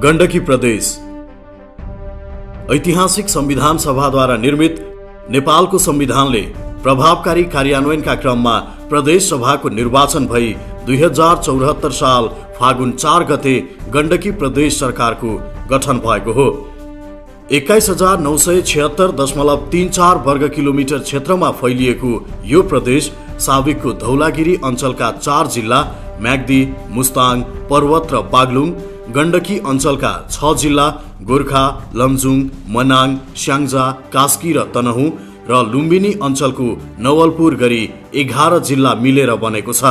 गण्डकी प्रदेश ऐतिहासिक संविधान सभाद्वारा निर्मित नेपालको संविधानले प्रभावकारी कार्यान्वयनका क्रममा प्रदेश सभाको निर्वाचन भई 2074 साल फागुन 4 गते गण्डकी प्रदेश सरकारको गठन भएको हो। 21,976.34 वर्ग किलोमिटर क्षेत्रमा फैलिएको यो प्रदेश साविकको धौलागिरी अञ्चलका 4 जिल्ला म्याग्दी, मुस्ताङ, पर्वत र बागलुङ, गण्डकी अञ्चलका 6 जिल्ला गोर्खा, लमजुङ, मनाङ, स्याङ्जा, कास्की र तनहुँ र लुम्बिनी अञ्चलको नवलपुर गरी 11 जिल्ला मिलेर बनेको छ।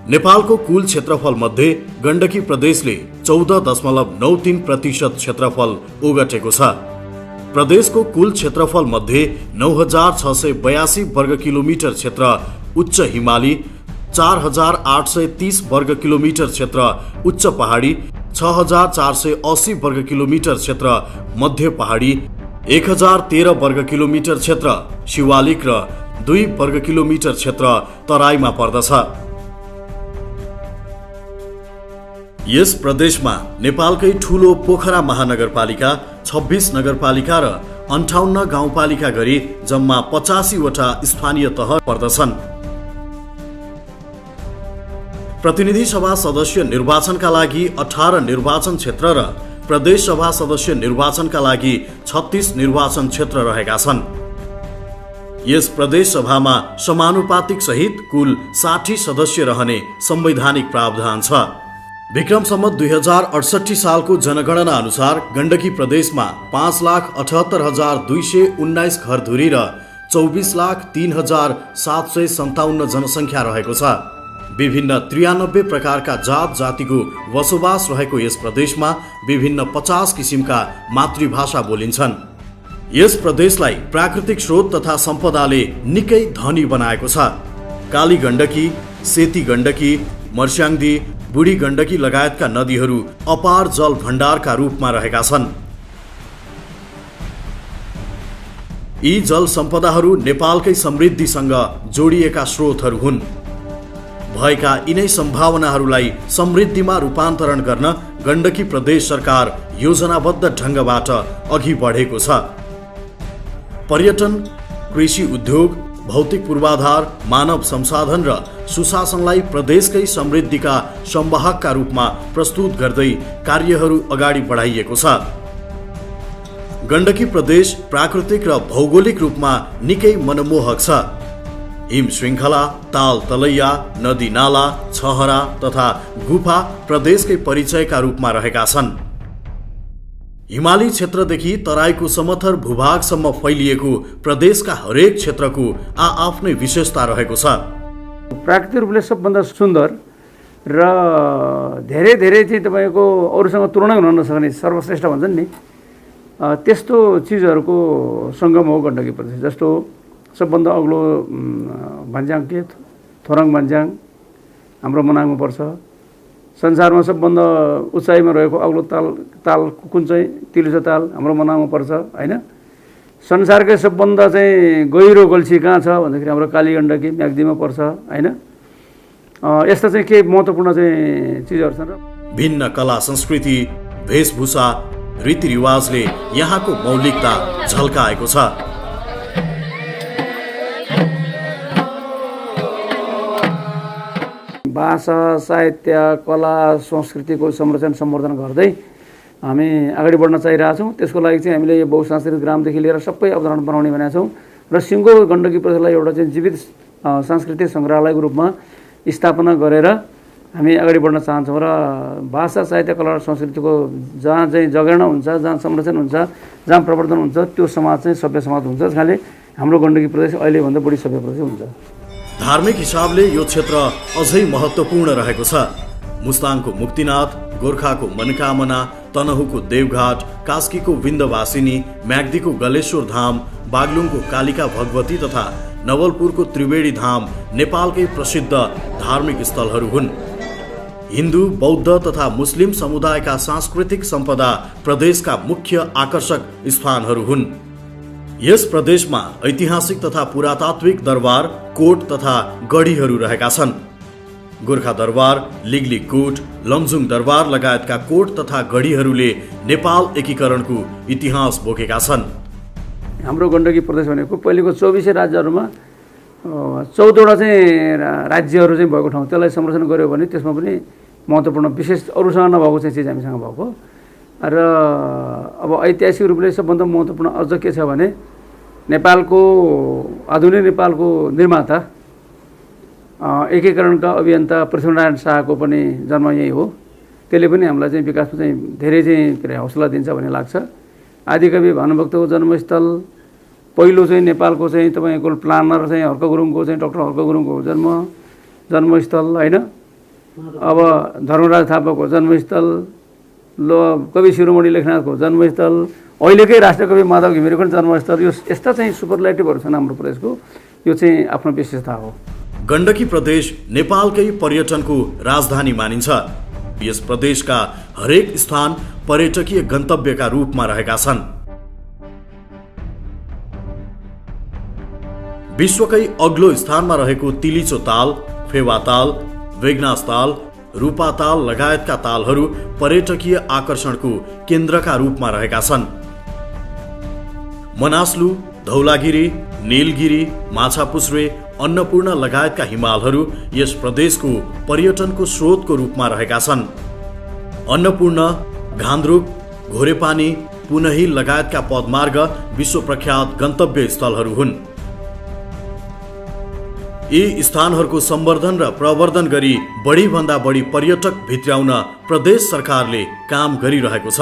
नेपालको कुल क्षेत्रफल मध्ये गण्डकी प्रदेशले 14.93% क्षेत्रफल ओगटेको छ। प्रदेशको कुल क्षेत्रफल मध्ये 9,682 वर्ग किलोमिटर क्षेत्र उच्च हिमाली, 4,830 वर्ग किलोमिटर क्षेत्र उच्च पहाडी, 6,480 वर्ग किलोमिटर क्षेत्र मध्य पहाडी, 1,013 वर्ग किलोमिटर क्षेत्र शिवालिक र 2 वर्ग किलोमिटर क्षेत्र तराईमा पर्दछ। यस प्रदेशमा नेपालकै ठूलो पोखरा महानगरपालिका, 26 नगरपालिका र 58 गाउँपालिका गरी जम्मा 85 वटा स्थानीय तह पर्दछन्। प्रतिनिधि सभा सदस्य निर्वाचनका लागि 18 निर्वाचन क्षेत्र र प्रदेश सभा सदस्य निर्वाचनका लागि 36 निर्वाचन क्षेत्र रहेका छन्। यस प्रदेश सभामा समानुपातिक सहित कुल 60 सदस्य रहने संवैधानिक प्रावधान छ। विक्रम सम्वत 2068 सालको जनगणना अनुसार गण्डकी प्रदेशमा 5,78,219 घरधुरी र 24,03,757 जनसङ्ख्या रहेको छ। विभिन्न 93 प्रकारका जात जातिको बसोबास रहेको यस प्रदेशमा विभिन्न 50 किसिमका मातृभाषा बोलिन्छन्। यस प्रदेशलाई प्राकृतिक स्रोत तथा सम्पदाले निकै धनी बनाएको छ। काली गण्डकी, सेती गण्डकी, मर्स्याङ्दी, बुढी गण्डकी लगायतका नदीहरू अपार जल भण्डारका रूपमा रहेका छन्। यी जल सम्पदाहरू नेपालकै समृद्धिसँग जोडिएका स्रोतहरू हुन्। भएका यिनै सम्भावनाहरूलाई समृद्धिमा रूपान्तरण गर्न गण्डकी प्रदेश सरकार योजनाबद्ध ढङ्गबाट अघि बढेको छ। पर्यटन, कृषि उद्योग, भौतिक पूर्वाधार, मानव संसाधन र सुशासनलाई प्रदेशकै समृद्धिका संवाहकका रूपमा प्रस्तुत गर्दै कार्यहरू अगाडि बढाइएको छ। गण्डकी प्रदेश प्राकृतिक र भौगोलिक रूपमा निकै मनमोहक छ। हिम श्रृङ्खला, ताल तलैया, नदी नाला, छहरा तथा गुफा प्रदेशकै परिचयका रूपमा रहेका छन्। हिमाली क्षेत्रदेखि तराईको समथर भूभागसम्म फैलिएको प्रदेशका हरेक क्षेत्रको आफ्नै विशेषता रहेको छ। प्राकृतिक रूपले सबभन्दा सुन्दर र धेरै चाहिँ तपाईँको अरूसँग तुलना हुन नसक्ने सर्वश्रेष्ठ भन्छन् नि, त्यस्तो चिजहरूको सङ्गम हो गण्डकी प्रदेश। जस्तो सबभन्दा अग्लो भन्ज्याङ के थोराङ भन्ज्याङ हाम्रो मनाङमा पर्छ। संसारमा सबभन्दा उचाइमा रहेको अग्लो ताल कुन चाहिँ तिलिसो ताल हाम्रो मनाङमा पर्छ होइन। संसारकै सबभन्दा चाहिँ गहिरो गल्छी कहाँ छ भन्दाखेरि हाम्रो काली गण्डकी म्याग्दीमा पर्छ होइन। यस्ता चाहिँ के महत्त्वपूर्ण चाहिँ चिजहरू छन्। भिन्न कला संस्कृति, वेशभूषा, रीतिरिवाजले यहाँको मौलिकता झल्काएको छ। भाषा, साहित्य, कला, संस्कृतिको संरक्षण सम्वर्धन गर्दै हामी अगाडि बढ्न चाहिरहेछौँ। त्यसको लागि चाहिँ हामीले यो बहुसांस्कृतिक ग्रामदेखि लिएर सबै अवधारणा बनाउने भनेका छौँ र सिङ्गो गण्डकी प्रदेशलाई एउटा चाहिँ जीवित सांस्कृतिक सङ्ग्रहालयको रूपमा स्थापना गरेर हामी अगाडि बढ्न चाहन्छौँ। र भाषा, साहित्य, कला र संस्कृतिको जहाँ चाहिँ जगेर्ना हुन्छ, जहाँ संरक्षण हुन्छ, जहाँ प्रवर्धन हुन्छ, त्यो समाज चाहिँ सभ्य समाज हुन्छ। त्यसकारणले हाम्रो गण्डकी प्रदेश अहिलेभन्दा बढी सभ्य प्रदेश हुन्छ। धार्मिक हिसाबले यो क्षेत्र अझै महत्त्वपूर्ण रहेको छ। मुस्ताङको मुक्तिनाथ, गोर्खाको मनकामना, तनहुँको देवघाट, कास्कीको विन्ध्यवासिनी, म्याग्दीको गलेश्वर धाम, बागलुङको कालिका भगवती तथा नवलपुरको त्रिवेणी धाम नेपालकै प्रसिद्ध धार्मिक स्थलहरू हुन्। हिन्दू, बौद्ध तथा मुस्लिम समुदायका सांस्कृतिक सम्पदा प्रदेशका मुख्य आकर्षक स्थानहरू हुन्। यस प्रदेशमा ऐतिहासिक तथा पुरातात्विक दरबार, कोट तथा गढीहरू रहेका छन्। गोर्खा दरबार, लिगलिग कोट, लमजुङ दरबार लगायतका कोट तथा गढीहरूले नेपाल एकीकरणको इतिहास बोकेका छन्। हाम्रो गण्डकी प्रदेश भनेको पहिलेको 24 राज्यहरूमा 14वटा चाहिँ राज्यहरू चाहिँ भएको ठाउँ, त्यसलाई संरक्षण गर्यो भने त्यसमा पनि महत्त्वपूर्ण विशेष अरूसँग नभएको चाहिँ चिज हामीसँग भएको। र अब ऐतिहासिक रूपले सबभन्दा महत्त्वपूर्ण अझ के छ भने नेपालको आधुनिक नेपालको निर्माता एकीकरणका अभियन्ता पृथ्वीनारायण शाहको पनि जन्म यही हो। त्यसले पनि हामीलाई चाहिँ विकासमा चाहिँ धेरै चाहिँ के अरे हौसला दिन्छ भन्ने लाग्छ। आदिकवि भानुभक्तको जन्मस्थल, पहिलो चाहिँ नेपालको चाहिँ तपाईँको प्लानर चाहिँ हर्क गुरुङको चाहिँ डाक्टर हर्क गुरुङको जन्मस्थल होइन। अब धर्मराज थापाको जन्मस्थल, कवि शिरोमणि लेखनाथको जन्मस्थल, अहिलेकै राष्ट्रकवि माधव घिमिरेको पनि जन्मस्थल, यो यस्ता चाहिँ सुपरलाइटिभहरू छन् हाम्रो प्रदेशको। यो चाहिँ आफ्नो विशेषता हो। गण्डकी प्रदेश नेपालकै पर्यटनको राजधानी मानिन्छ। यस प्रदेशका हरेक स्थान पर्यटकीय गन्तव्यका रूपमा रहेका छन्। विश्वकै अग्लो स्थानमा रहेको तिलिचो ताल, फेवा ताल, वेगनास ताल, रूपा ताल लगायतका तालहरू पर्यटकीय आकर्षणको केन्द्रका रूपमा रहेका छन्। मनासलु, धौलागिरी, नीलगिरी, माछापुच्छ्रे, अन्नपूर्ण लगायतका हिमालहरू यस प्रदेशको पर्यटनको स्रोतको रूपमा रहेका छन्। अन्नपूर्ण, घान्द्रुक, घोरेपानी, पुनहिल लगायतका पदमार्ग विश्व प्रख्यात गन्तव्य स्थलहरू हुन्। यी स्थानहरूको सम्वर्धन र प्रवर्धन गरी बढीभन्दा बढी पर्यटक भित्र्याउन प्रदेश सरकारले काम गरिरहेको छ।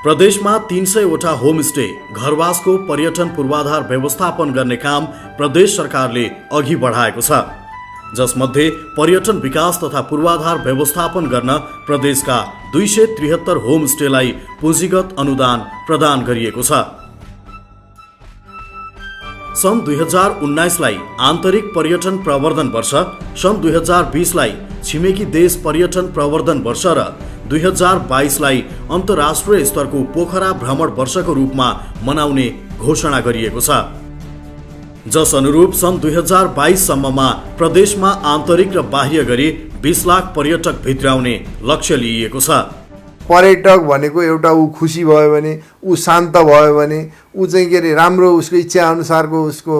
प्रदेशमा 300 वटा होमस्टे, घरवासको पर्यटन पूर्वाधार व्यवस्थापन गर्ने काम प्रदेश सरकारले अघि बढाएको छ, जसमध्ये पर्यटन विकास तथा पूर्वाधार व्यवस्थापन गर्न प्रदेशका 273 होमस्टेलाई पुँजीगत अनुदान प्रदान गरिएको छ। सन् 2019लाई आन्तरिक पर्यटन प्रवर्धन वर्ष, सन् 2020लाई छिमेकी देश पर्यटन प्रवर्धन वर्ष र 2022लाई अन्तर्राष्ट्रिय स्तरको पोखरा भ्रमण वर्षको रूपमा मनाउने घोषणा गरिएको छ। जस अनुरूप सन् 2022 सम्ममा प्रदेशमा आन्तरिक र बाह्य गरी 20 लाख पर्यटक भित्र्याउने लक्ष्य लिइएको छ। पर्यटक भनेको एउटा ऊ खुसी भयो भने, ऊ शान्त भयो भने, ऊ चाहिँ के अरे राम्रो उसको इच्छा अनुसारको उसको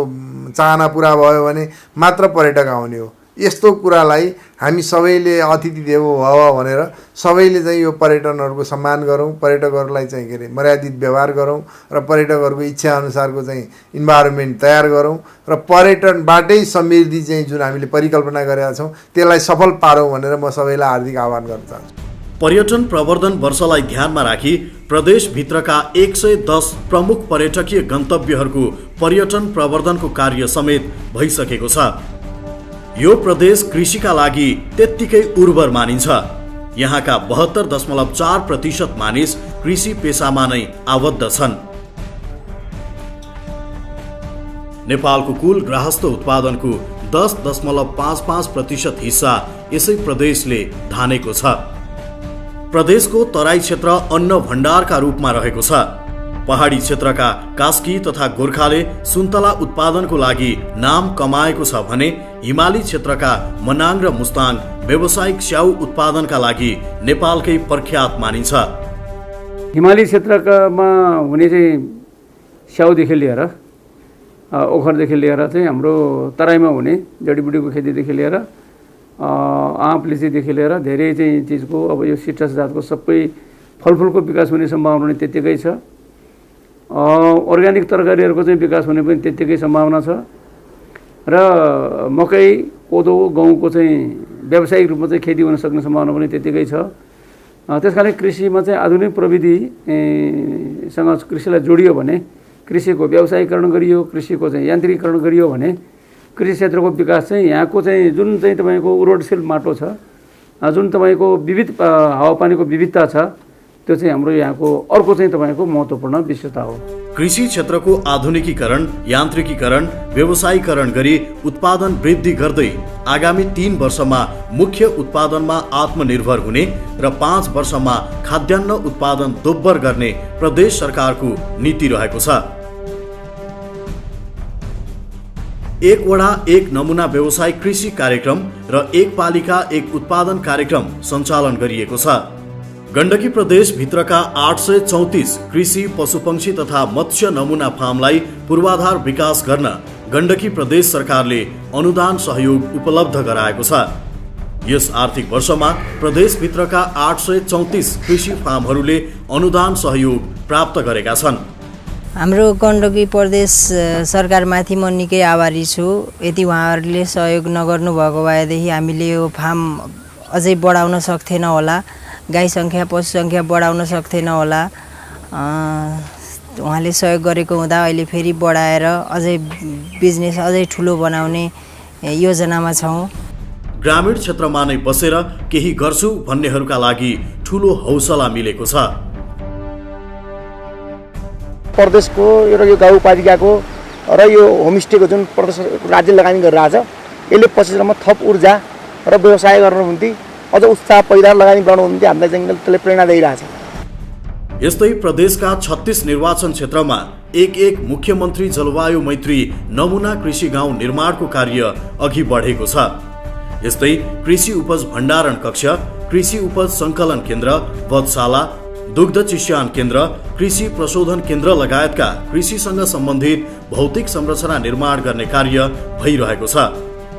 चाहना पुरा भयो भने मात्र पर्यटक आउने हो। यस्तो कुरालाई हामी सबैले अतिथि देवो भव भनेर सबैले चाहिँ यो पर्यटनहरूको सम्मान गरौँ, पर्यटकहरूलाई चाहिँ के अरे मर्यादित व्यवहार गरौँ र पर्यटकहरूको इच्छा अनुसारको चाहिँ इन्भाइरोमेन्ट तयार गरौँ र पर्यटनबाटै समृद्धि चाहिँ जुन हामीले परिकल्पना गरेका छौँ त्यसलाई सफल पारौँ भनेर म सबैलाई हार्दिक आह्वान गर्न चाहन्छु। पर्यटन प्रवर्धन वर्षलाई ध्यानमा राखी प्रदेशभित्रका 110 प्रमुख पर्यटकीय गन्तव्यहरूको पर्यटन प्रवर्धनको कार्य समेत भइसकेको छ। यो प्रदेश कृषिका लागि त्यत्तिकै उर्वर मानिन्छ। यहाँका 72.4% मानिस कृषि पेसामा नै आबद्ध छन्। नेपालको कुल गृहस्थ उत्पादनको 10.55% हिस्सा यसै प्रदेशले धानेको छ। प्रदेशको तराई क्षेत्र अन्न भण्डारका रूपमा रहेको छ। पहाडी क्षेत्रका कास्की तथा गोर्खाले सुन्तला उत्पादनको लागि नाम कमाएको छ भने हिमाली क्षेत्रका मनाङ र मुस्ताङ व्यावसायिक स्याउ उत्पादनका लागि नेपालकै प्रख्यात मानिन्छ। हिमाली क्षेत्रकामा हुने चाहिँ स्याउदेखि लिएर ओखरदेखि लिएर चाहिँ हाम्रो तराईमा हुने जडीबुटीको खेतीदेखि लिएर आँप लिचीदेखि लिएर धेरै चाहिँ चिजको अब यो सिट्रस जातको सबै फलफुलको विकास हुने सम्भावना पनि त्यत्तिकै छ। अर्ग्यानिक तरकारीहरूको चाहिँ विकास हुने पनि त्यत्तिकै सम्भावना छ र मकै, कोदो, गहुँको चाहिँ व्यावसायिक रूपमा चाहिँ खेती हुन सक्ने सम्भावना पनि त्यत्तिकै छ। त्यसकारण कृषिमा चाहिँ आधुनिक प्रविधिसँग कृषिलाई जोडियो भने, कृषिको व्यावसायीकरण गरियो, कृषिको चाहिँ यान्त्रिकीकरण गरियो भने कृषि क्षेत्रको विकास चाहिँ यहाँको चाहिँ जुन चाहिँ तपाईँको उर्वरशील माटो छ, जुन तपाईँको विविध हावापानीको विविधता छ, त्यो चाहिँ हाम्रो यहाँको अर्को चाहिँ तपाईँको महत्त्वपूर्ण विशेषता हो। कृषि क्षेत्रको आधुनिकीकरण, यान्त्रिकीकरण, व्यवसायीकरण गरी उत्पादन वृद्धि गर्दै आगामी 3 वर्षमा मुख्य उत्पादनमा आत्मनिर्भर हुने र 5 वर्षमा खाद्यान्न उत्पादन दोब्बर गर्ने प्रदेश सरकारको नीति रहेको छ। एक वडा एक नमुना व्यवसाय कृषि कार्यक्रम र एक पालिका एक उत्पादन कार्यक्रम सञ्चालन गरिएको छ। गण्डकी प्रदेशभित्रका 834 कृषि, पशुपक्षी तथा मत्स्य नमुना फार्मलाई पूर्वाधार विकास गर्न गण्डकी प्रदेश सरकारले अनुदान सहयोग उपलब्ध गराएको छ। यस आर्थिक वर्षमा प्रदेशभित्रका 834 कृषि फार्महरूले अनुदान सहयोग प्राप्त गरेका छन्। हाम्रो गण्डकी प्रदेश सरकारमाथि म निकै आभारी छु। यदि उहाँहरूले सहयोग नगर्नु भएको भएदेखि हामीले यो फार्म अझै बढाउन सक्थेन होला, गाई सङ्ख्या पशु सङ्ख्या बढाउन सक्थेन होला। उहाँले सहयोग गरेको हुँदा अहिले फेरि बढाएर अझै बिजनेस अझै ठुलो बनाउने योजनामा छौँ। ग्रामीण क्षेत्रमा नै बसेर केही गर्छु भन्नेहरूका लागि ठुलो हौसला मिलेको छ। प्रदेशको र यो गाउँपालिकाको र यो होमस्टेको जुन प्रदेश राज्य लगानी गरिरहेछ, यसले पछि सम्म थप ऊर्जा र व्यवसाय गर्नु निम्ति अझ उत्साह पैदा लगानी बढाउनु निम्ति हामीलाई चाहिँ त्यसले प्रेरणा दिइरहेछ। यस्तै प्रदेशका 36 निर्वाचन क्षेत्रमा एक मुख्यमन्त्री जलवायु मैत्री नमुना कृषि गाउँ निर्माणको कार्य अघि बढेको छ। यस्तै कृषि उपज भण्डारण कक्ष, कृषि उपज सङ्कलन केन्द्र, वधशाला, दुग्ध चिस्यान केन्द्र, कृषि प्रशोधन केन्द्र लगायतका कृषिसँग सम्बन्धित भौतिक संरचना निर्माण गर्ने कार्य भइरहेको छ।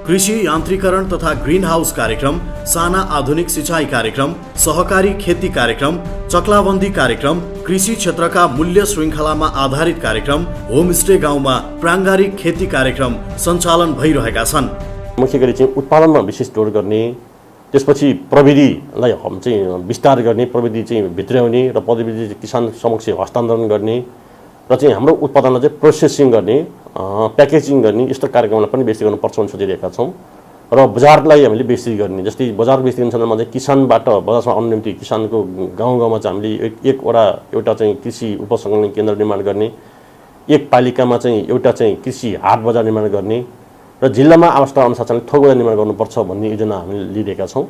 कृषि यान्त्रिकरण तथा ग्रीन हाउस कार्यक्रम, साना आधुनिक सिँचाइ कार्यक्रम, सहकारी खेती कार्यक्रम, चक्लाबन्दी कार्यक्रम, कृषि क्षेत्रका मूल्य श्रृङ्खलामा आधारित कार्यक्रम, होमस्टे गाउँमा प्राङ्गारिक खेती कार्यक्रम सञ्चालन भइरहेका छन्। मुख्य गरी चाहिँ उत्पादनमा विशेष जोड गर्ने, त्यसपछि प्रविधिलाई हम चाहिँ विस्तार गर्ने, प्रविधि चाहिँ भित्र्याउने र प्रविधि किसान समक्ष हस्तान्तरण गर्ने र चाहिँ हाम्रो उत्पादनलाई चाहिँ प्रोसेसिङ गर्ने, प्याकेजिङ गर्ने, यस्तो कार्यक्रमलाई पनि बेसी गर्नुपर्छ भन्ने सोचिरहेका छौँ। र बजारलाई हामीले बेसी गर्ने, जस्तै बजार बेसी गर्ने सन्दर्भमा चाहिँ किसानबाट बजारमा आउने निम्ति किसानको गाउँ गाउँमा चाहिँ हामीले एउटा चाहिँ कृषि उपसङ्कलन केन्द्र निर्माण गर्ने, एक पालिकामा चाहिँ एउटा चाहिँ कृषि हाट बजार निर्माण गर्ने र जिल्लामा आवश्यकता अनुसार चाहिँ थोक बजार निर्माण गर्नुपर्छ भन्ने योजना हामीले लिइरहेका छौँ।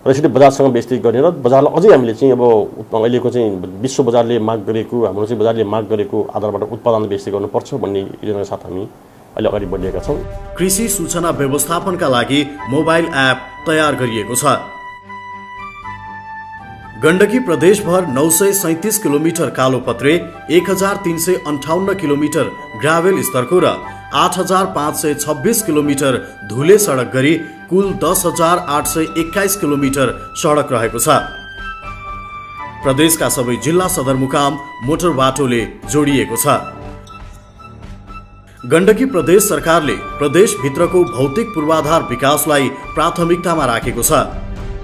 र यसरी बजारसँग बेइज्जती गर्ने र बजारलाई अझै हामीले चाहिँ अब अहिलेको चाहिँ विश्व बजारले माग गरेको, हाम्रो चाहिँ बजारले माग गरेको आधारबाट उत्पादन बेइज्जती गर्नुपर्छ भन्ने योजनाका साथ हामी अहिले अगाडि बढिरहेका छौँ। कृषि सूचना व्यवस्थापनका लागि मोबाइल एप तयार गरिएको छ। गण्डकी प्रदेशभर 937 किलोमिटर कालोपत्रे, 1358 किलोमिटर ग्राभेल स्तरको र 8526 किलोमिटर धुले सडक गरी कुल 10,821 किलोमिटर सडक रहेको छ। प्रदेशका सबै जिल्ला सदरमुकाम मोटर बाटोले जोडिएको छ। गण्डकी प्रदेश सरकारले प्रदेशभित्रको भौतिक पूर्वाधार विकासलाई प्राथमिकतामा राखेको छ।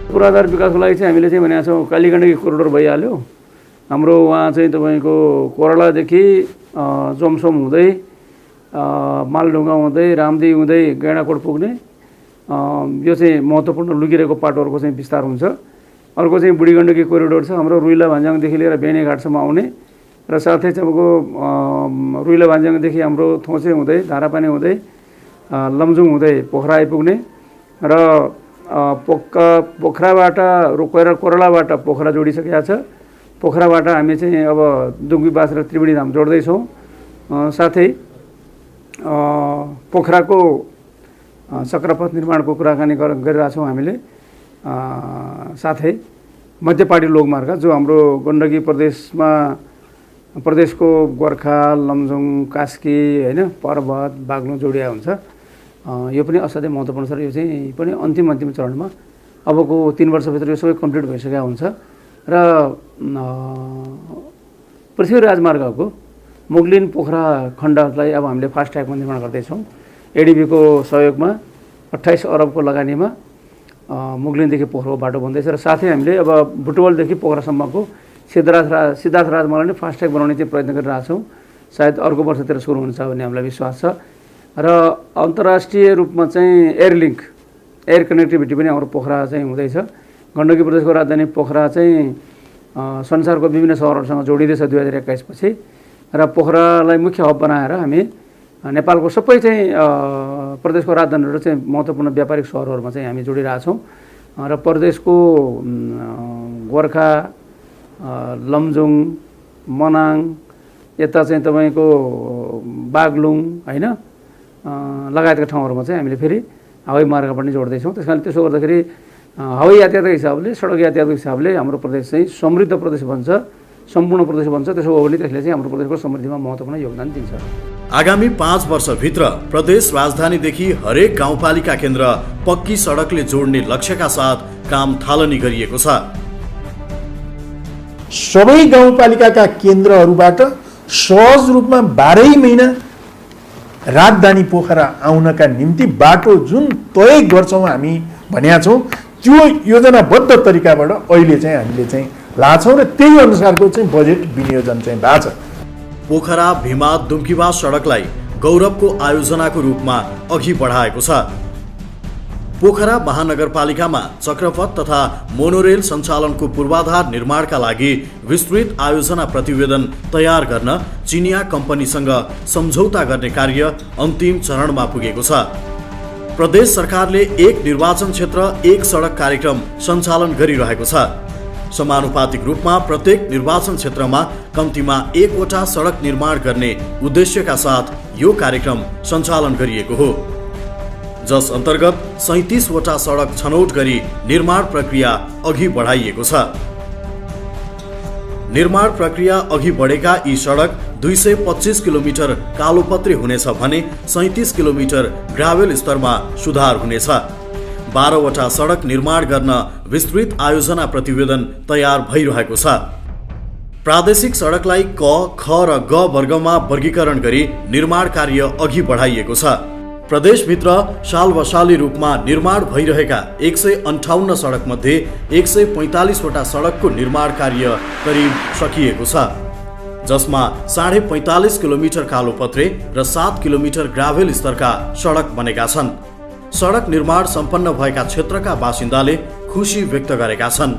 पूर्वाधार विकासको लागि चाहिँ हामीले चाहिँ भनेका छौँ काली गण्डकी कोरिडोर भइहाल्यो। हाम्रो उहाँ चाहिँ तपाईँको कोरलादेखि जोमसोम हुँदै मालढुङ्गा हुँदै रामदी हुँदै गैँडाकोट पुग्ने यो चाहिँ महत्त्वपूर्ण लुकिरहेको पाटोहरूको चाहिँ विस्तार हुन्छ। अर्को चाहिँ बुढी गण्डकी कोरिडोर छ, हाम्रो रुइला भान्ज्याङदेखि लिएर बेनीघाटसम्म आउने र साथै चाहिँ तपाईँको रुइला भान्ज्याङदेखि हाम्रो थोचे हुँदै धारापानी हुँदै लमजुङ हुँदै पोखरा आइपुग्ने र पोखराबाट कोरलाबाट पोखरा जोडिसकेका छ। पोखराबाट हामी चाहिँ अब दुङ्गीबास र त्रिवेणी धाम जोड्दैछौँ। साथै पोखराको चक्रपथ निर्माणको कुराकानी गरिरहेछौँ हामीले। साथै मध्यपाटी लोकमार्ग जो हाम्रो गण्डकी प्रदेशको गोर्खा, लमजुङ, कास्की होइन पर्वत, बाग्लुङ जोडिया हुन्छ। यो पनि असाध्यै महत्त्वपूर्ण छ र यो चाहिँ पनि अन्तिम चरणमा अबको 3 वर्षभित्र यो सबै कम्प्लिट भइसकेको हुन्छ। र पृथ्वी राजमार्गको मुगलिन पोखरा खण्डलाई अब हामीले फास्ट ट्र्याकमा निर्माण गर्दैछौँ। एडिबीको सहयोगमा 28 अरबको लगानीमा मुगलिनदेखि पोखराको बाटो बन्दैछ र साथै हामीले अब बुटवलदेखि पोखरासम्मको सिद्धार्थ राजमार्ग नै फास्ट ट्र्याक बनाउने चाहिँ प्रयत्न गरिरहेछौँ। सायद अर्को वर्षतिर सुरु हुन्छ भन्ने हामीलाई विश्वास छ। र अन्तर्राष्ट्रिय रूपमा चाहिँ एयर कनेक्टिभिटी पनि हाम्रो पोखरा चाहिँ हुँदैछ। गण्डकी प्रदेशको राजधानी पोखरा चाहिँ संसारको विभिन्न सहरहरूसँग जोडिँदैछ 2021 पछि र पोखरालाई मुख्य हब बनाएर हामी नेपालको सबै चाहिँ प्रदेशको राजधानीहरू चाहिँ महत्त्वपूर्ण व्यापारिक सहरहरूमा चाहिँ हामी जोडिरहेछौँ। र प्रदेशको गोर्खा, लमजुङ, मनाङ, यता चाहिँ तपाईँको बागलुङ होइन लगायतका ठाउँहरूमा चाहिँ हामीले फेरि हवाई मार्ग पनि जोड्दैछौँ। त्यस कारण त्यसो गर्दाखेरि हवाई यातायातको हिसाबले, सडक यातायातको हिसाबले हाम्रो प्रदेश चाहिँ समृद्ध प्रदेश बन्छ, सम्पूर्ण प्रदेश बन्छ। त्यसो हो भने त्यसले चाहिँ हाम्रो प्रदेशको समृद्धिमा महत्त्वपूर्ण योगदान दिन्छ। आगामी 5 वर्षभित्र प्रदेश राजधानीदेखि हरेक गाउँपालिका केन्द्र पक्की सडकले जोड्ने लक्ष्यका साथ काम थालनी गरिएको छ। सबै गाउँपालिकाका केन्द्रहरूबाट सहज रूपमा 12 महिना राजधानी पोखरा आउनका निम्ति बाटो जुन तय गर्छौँ हामी भनेका छौँ, त्यो योजनाबद्ध तरिकाबाट अहिले चाहिँ हामीले चाहिँ लाछौँ र त्यही अनुसारको चाहिँ बजेट विनियोजन चाहिँ भएको छ। पोखरा भिमा दुम्कीवा सडकलाई गौरवको आयोजनाको रूपमा अघि बढाएको छ। पोखरा महानगरपालिकामा चक्रपथ तथा मोनोरेल सञ्चालनको पूर्वाधार निर्माणका लागि विस्तृत आयोजना प्रतिवेदन तयार गर्न चिनिया कम्पनीसँग सम्झौता गर्ने कार्य अन्तिम चरणमा पुगेको छ। प्रदेश सरकारले एक निर्वाचन क्षेत्र एक सडक कार्यक्रम सञ्चालन गरिरहेको छ। समानुपातिक रूपमा प्रत्येक निर्वाचन क्षेत्रमा कम्तीमा 1वटा सडक निर्माण गर्ने उद्देश्यका साथ यो कार्यक्रम सञ्चालन गरिएको हो, जस अन्तर्गत 37वटा सडक छनौट गरी निर्माण प्रक्रिया अघि बढाइएको छ। निर्माण प्रक्रिया अघि बढेका यी सडक 225 किलोमिटर कालोपत्रे हुनेछ भने 37 किलोमिटर ग्राभेल स्तरमा सुधार हुनेछ। 12वटा सडक निर्माण गर्न विस्तृत आयोजना प्रतिवेदन तयार भइरहेको छ। प्रादेशिक सडकलाई क, ख र ग वर्गमा वर्गीकरण गरी निर्माण कार्य अघि बढाइएको छ। प्रदेशभित्र सालवसाली रूपमा निर्माण भइरहेका 158 सडक मध्ये 145वटा सडकको निर्माण कार्य करिब सकिएको छ, जसमा 45.5 किलोमिटर कालोपत्रे र 7 किलोमिटर ग्राभेल स्तरका सडक बनेका छन्। सडक निर्माण सम्पन्न भएका क्षेत्रका बासिन्दाले खुसी व्यक्त गरेका छन्।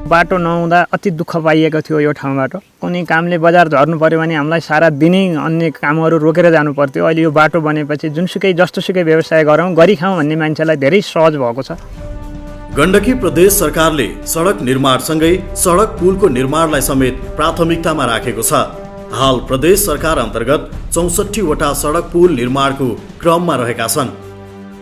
बाटो नहुँदा अति दुःख पाइएको थियो यो ठाउँबाट। कुनै कामले बजार झर्नु पर्यो भने हामीलाई सारा दिनै अन्य कामहरू रोकेर जानु पर्थ्यो। अहिले यो बाटो बनेपछि जुनसुकै जस्तोसुकै व्यवसाय गरौँ, गरी खाउँ भन्ने मान्छेलाई धेरै सहज भएको छ। गण्डकी प्रदेश सरकारले सडक निर्माणसँगै सडक पुलको निर्माणलाई समेत प्राथमिकतामा राखेको छ। हाल प्रदेश सरकार अन्तर्गत 64वटा सडक पुल निर्माणको क्रममा रहेका छन्,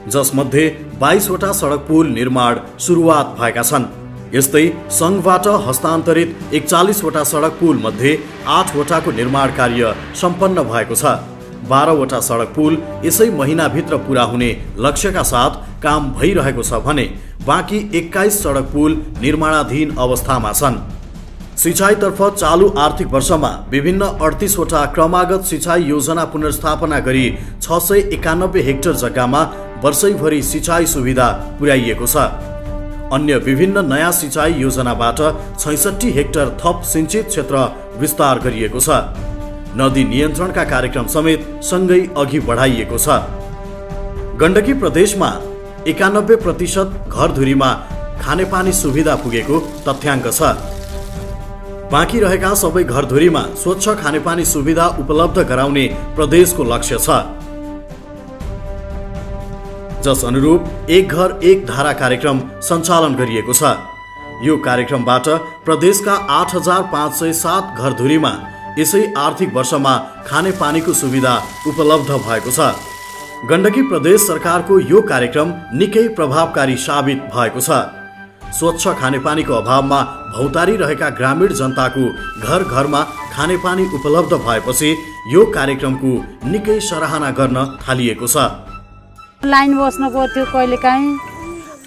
जसमध्ये 22वटा सडक पुल निर्माण सुरुवात भएका छन्। यस्तै सङ्घबाट हस्तान्तरित 41वटा सडक पुल मध्ये 8वटाको निर्माण कार्य सम्पन्न भएको छ। 12वटा सडक पुल यसै महिनाभित्र पुरा हुने लक्ष्यका साथ काम भइरहेको छ भने बाँकी 21 सडक पुल निर्माणाधीन अवस्थामा छन्। सिँचाइतर्फ चालु आर्थिक वर्षमा विभिन्न 38वटा क्रमागत सिँचाइ योजना पुनर्स्थापना गरी 691 हेक्टर जग्गामा वर्षैभरि सिँचाइ सुविधा पुर्याइएको छ। अन्य विभिन्न नयाँ सिँचाइ योजनाबाट 66 हेक्टर थप सिंचित क्षेत्र विस्तार गरिएको छ। नदी नियन्त्रणका कार्यक्रम समेत सँगै अघि बढाइएको छ। गण्डकी प्रदेशमा 91% घरधुरीमा खानेपानी सुविधा पुगेको तथ्याङ्क छ। बाँकी रहेका सबै घरधुरीमा स्वच्छ खानेपानी सुविधा उपलब्ध गराउने प्रदेशको लक्ष्य छ, जस अनुरूप एक घर एक धारा कार्यक्रम सञ्चालन गरिएको छ। यो कार्यक्रमबाट प्रदेशका 8507 घरधुरीमा यसै आर्थिक वर्षमा खानेपानीको सुविधा उपलब्ध भएको छ। गण्डकी प्रदेश सरकारको यो कार्यक्रम निकै प्रभावकारी साबित भएको छ। स्वच्छ खानेपानीको अभावमा भौतारी रहेका ग्रामीण जनताको घर घरमा खानेपानी उपलब्ध भएपछि यो कार्यक्रमको निकै सराहना गर्न थालिएको छ। लाइन बस्नु पर्थ्यो कहिलेकाहीँ,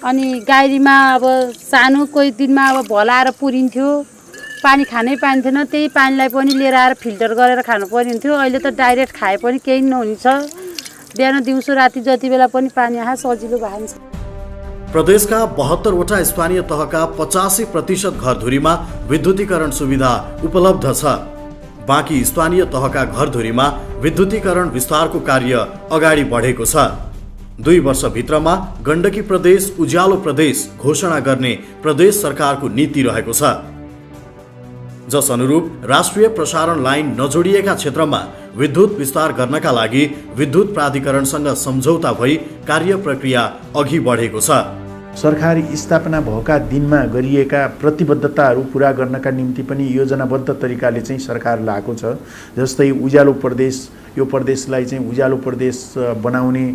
अनि गाडीमा अब सानो कोही दिनमा अब भलाएर पुरिन्थ्यो, पानी खानै पाइन्थेन। त्यही पानीलाई पनि लिएर आएर फिल्टर गरेर खानु परिन्थ्यो। अहिले त डाइरेक्ट खाए पनि केही नहुन्छ। बिहान दिउँसो राति जति बेला पनि पानी आए सजिलो भइन्छ। प्रदेशका 72वटा स्थानीय तहका 85% घरधुरीमा विद्युतीकरण सुविधा उपलब्ध छ। बाँकी स्थानीय तहका घरधुरीमा विद्युतीकरण विस्तारको कार्य अगाडि बढेको छ। 2 वर्षभित्रमा गण्डकी प्रदेश उज्यालो प्रदेश घोषणा गर्ने प्रदेश सरकारको नीति रहेको छ, जस अनुरूप राष्ट्रिय प्रसारण लाइन नजोडिएका क्षेत्रमा विद्युत विस्तार गर्नका लागि विद्युत प्राधिकरणसँग सम्झौता भई कार्य प्रक्रिया अघि बढेको छ। सरकार स्थापना भएका दिनमा गरिएका प्रतिबद्धताहरू पुरा गर्नका निम्ति पनि योजनाबद्ध तरिकाले चाहिँ सरकार लागेको छ। जस्तै उज्यालो प्रदेश, यो प्रदेशलाई चाहिँ उज्यालो प्रदेश बनाउने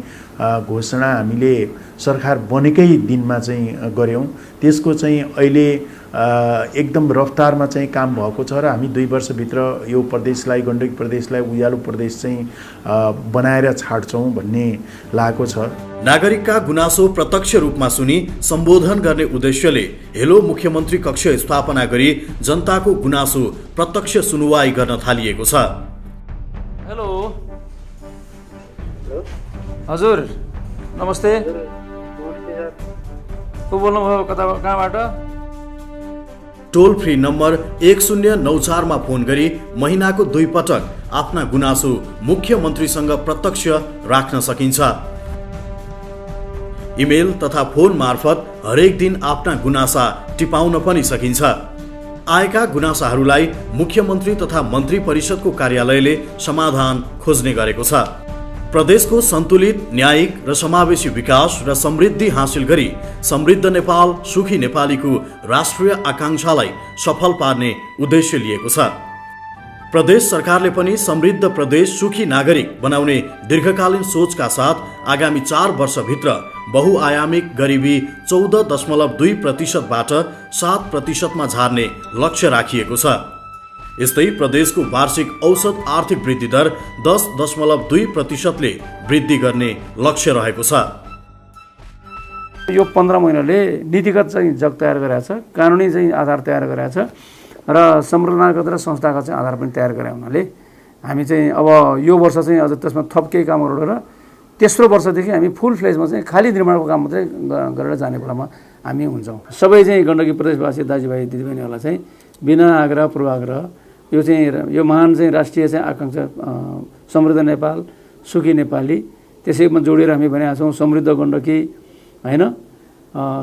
घोषणा हामीले सरकार बनेकै दिनमा चाहिँ गऱ्यौँ। त्यसको चाहिँ अहिले एकदम रफ्तारमा चाहिँ काम भएको छ र हामी 2 वर्षभित्र यो प्रदेशलाई, गण्डकी प्रदेशलाई उज्यालो प्रदेश चाहिँ बनाएर छाड्छौँ भन्ने लागेको छ। नागरिकका गुनासो प्रत्यक्ष रूपमा सुनि सम्बोधन गर्ने उद्देश्यले हेलो मुख्यमन्त्री कक्ष स्थापना गरी जनताको गुनासो प्रत्यक्ष सुनुवाई गर्न थालिएको छ। हेलो हजुर, नमस्ते। को बोल्नुभयो, कहाँबाट? टोल फ्री नम्बर 1094 मा फोन गरी महिनाको 2 पटक आफ्ना गुनासो मुख्यमन्त्रीसँग प्रत्यक्ष राख्न सकिन्छ। इमेल तथा फोन मार्फत हरेक दिन आफ्ना गुनासा टिपाउन पनि सकिन्छ। आएका गुनासाहरूलाई मुख्यमन्त्री तथा मन्त्री परिषदको कार्यालयले समाधान खोज्ने गरेको छ। प्रदेशको सन्तुलित, न्यायिक र समावेशी विकास र समृद्धि हासिल गरी समृद्ध नेपाल, सुखी नेपालीको राष्ट्रिय आकांक्षालाई सफल पार्ने उद्देश्य लिएको छ। प्रदेश सरकारले पनि समृद्ध प्रदेश, सुखी नागरिक बनाउने दीर्घकालीन सोचका साथ आगामी 4 वर्षभित्र बहुआयामिक गरिबी 14.2% बाट 7% मा झार्ने लक्ष्य राखिएको छ। यस्तै प्रदेशको वार्षिक औसत आर्थिक वृद्धि दर 10.2% ले वृद्धि गर्ने लक्ष्य रहेको छ। यो 15 महिनाले नीतिगत चाहिँ जग तयार गरेको छ, कानुनी चाहिँ आधार तयार गरेको छ र संरचनागत र संस्थागत चाहिँ आधार पनि तयार गरे हुनाले हामी चाहिँ अब यो वर्ष चाहिँ अझ त्यसमा थप केही कामहरू गरेर तेस्रो वर्षदेखि हामी फुल फ्लेजमा चाहिँ खाली निर्माणको काम मात्रै गरेर जाने बेलामा हामी हुन्छौँ। सबै चाहिँ गण्डकी प्रदेशवासी दाजुभाइ दिदीबहिनीहरूलाई चाहिँ बिना आग्रह पूर्वाग्रह यो चाहिँ यो महान चाहिँ राष्ट्रिय चाहिँ आकांक्षा समृद्ध नेपाल, सुखी नेपाली, त्यसैमा जोडेर हामी भनेका छौँ समृद्ध गण्डकी होइन,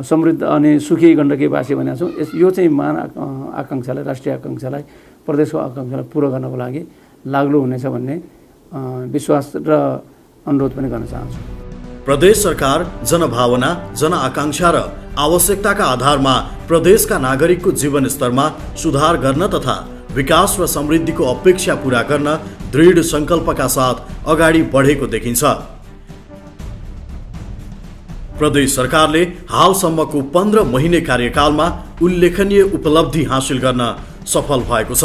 समृद्ध अनि सुखी गण्डकीवासी भनेका छौँ। यो चाहिँ महान आकांक्षालाई, राष्ट्रिय आकांक्षालाई, प्रदेशको आकांक्षालाई पुरा गर्नको लागि लाग्नु हुनेछ भन्ने विश्वास र अनुरोध पनि गर्न चाहन्छु। प्रदेश सरकार जनभावना, जनआकांक्षा र आवश्यकताका आधारमा प्रदेशका नागरिकको जीवन स्तरमा सुधार गर्न तथा विकास र समृद्धिको अपेक्षा पूरा गर्न दृढ संकल्पका साथ अगाडि बढेको देखिन्छ। प्रदेश सरकारले हालसम्मको 15 महिने कार्यकालमा उल्लेखनीय उपलब्धि हासिल गर्न सफल भएको छ।